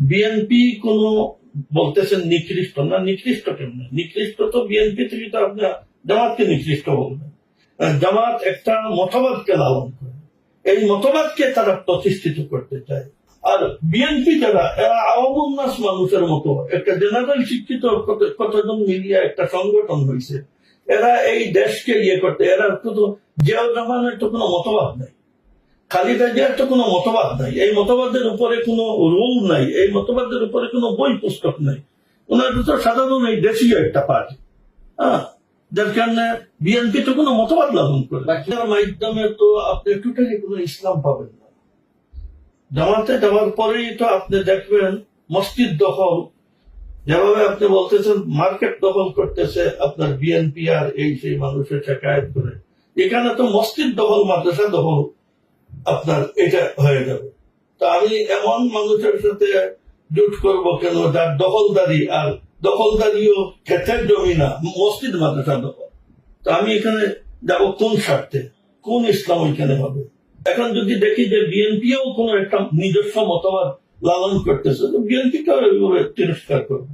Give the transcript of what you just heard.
BNP কোন বলতেছেন নিকৃষ্ট না, নিকৃষ্ট কেমন? নিকৃষ্ট তো বিএনপি থেকে তো আপনার জামাতকে নিকৃষ্ট বলবেন। জামাত একটা মতবাদকে লালন করে, এই মতবাদকে তারা প্রতিষ্ঠিত করতে চায়। আর বিএনপি যারা, এরা আওয়ামুন্নাস মানুষের মতো একটা জেনারেল শিক্ষিত কতজন মিলিয়ে একটা সংগঠন হয়েছে। এরা এই দেশকে করতে, এরা শুধু জিয়াউর রহমানের তো কোনো মতবাদ নাই, খালিদা জিয়ার তো কোনো মতবাদ নাই, এই মতবাদের উপরে কোনো রুল নাই, এই মতবাদের উপরে কোনো বই পুস্তক নাই। ওনার তো সাধারণ এই দেশীয় একটা পার্টি, যার কারণে বিএনপি তো কোনো মতবাদ লালন করে মাধ্যমে তো আপনি টোটালি কোনো ইসলাম পাবেন না। জামাতে যাওয়ার পরেই তো আপনি দেখবেন মসজিদ দখল, যেভাবে আপনি বলতেছেন মার্কেট দখল করতেছে আপনার বিএনপি আর এই সেই মানুষের শেখায়ত করে, এখানে তো মসজিদ দখল, মাদ্রাসা দখল আপনার এটা হয়ে যাবে। তো আমি এমন মানুষের সাথে জোট করব কেন যার দখলদারি, আর দখলদারিও ক্ষেতের জমি না, মসজিদ মাদ্রাসা দখল। তো আমি এখানে যাব কোন স্বার্থে, কোন ইসলাম ওইখানে হবে? এখন যদি দেখি যে বিএনপিও কোন একটা নিজস্ব মতবাদ লালন করতেছে, তো বিএনপিকে তিরস্কার করবো।